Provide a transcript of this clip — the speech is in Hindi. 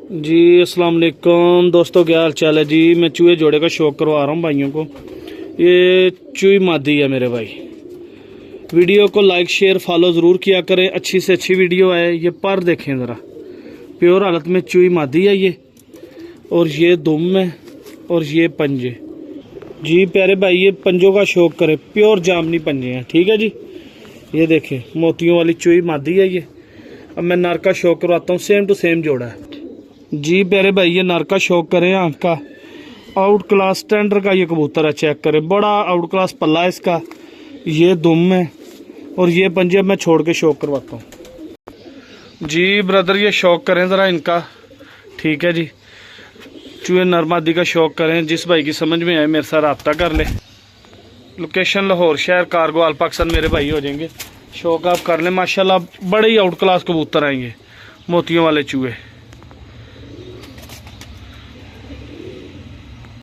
जी अस्सलाम वालेकुम दोस्तों, क्या हाल चाल है जी। मैं चूहे जोड़े का शौक करवा रहा हूँ भाइयों को। ये चूही मादी है मेरे भाई। वीडियो को लाइक शेयर फॉलो ज़रूर किया करें, अच्छी से अच्छी वीडियो है। ये पर देखें ज़रा, प्योर हालत में चूही मादी है ये। और ये दुम है और ये पंजे। जी प्यारे भाई, ये पंजों का शौक करें, प्योर जामनी पंजे हैं, ठीक है जी। ये देखें मोतियों वाली चूही मादी है ये। अब मैं नर का शौक करवाता हूँ, सेम टू सेम जोड़ा है जी। प्यारे भाई ये नर का शौक करें, आँख का आउट क्लास स्टैंडर्ड का ये कबूतर है, चेक करें, बड़ा आउट क्लास पल्ला है इसका। ये दुम है और ये पंजे मैं छोड़ के शौक करवाता हूँ जी। ब्रदर ये शौक करें ज़रा इनका, ठीक है जी। चूहे नरमादी का शौक करें, जिस भाई की समझ में आए मेरे साथ रब्ता कर ले। लोकेशन लाहौर शहर, कार्गो आल पाकिस्तान मेरे भाई हो जाएंगे। शौक आप कर लें, माशाल्लाह बड़े ही आउट क्लास कबूतर आएंगे, मोतियों वाले चूहे।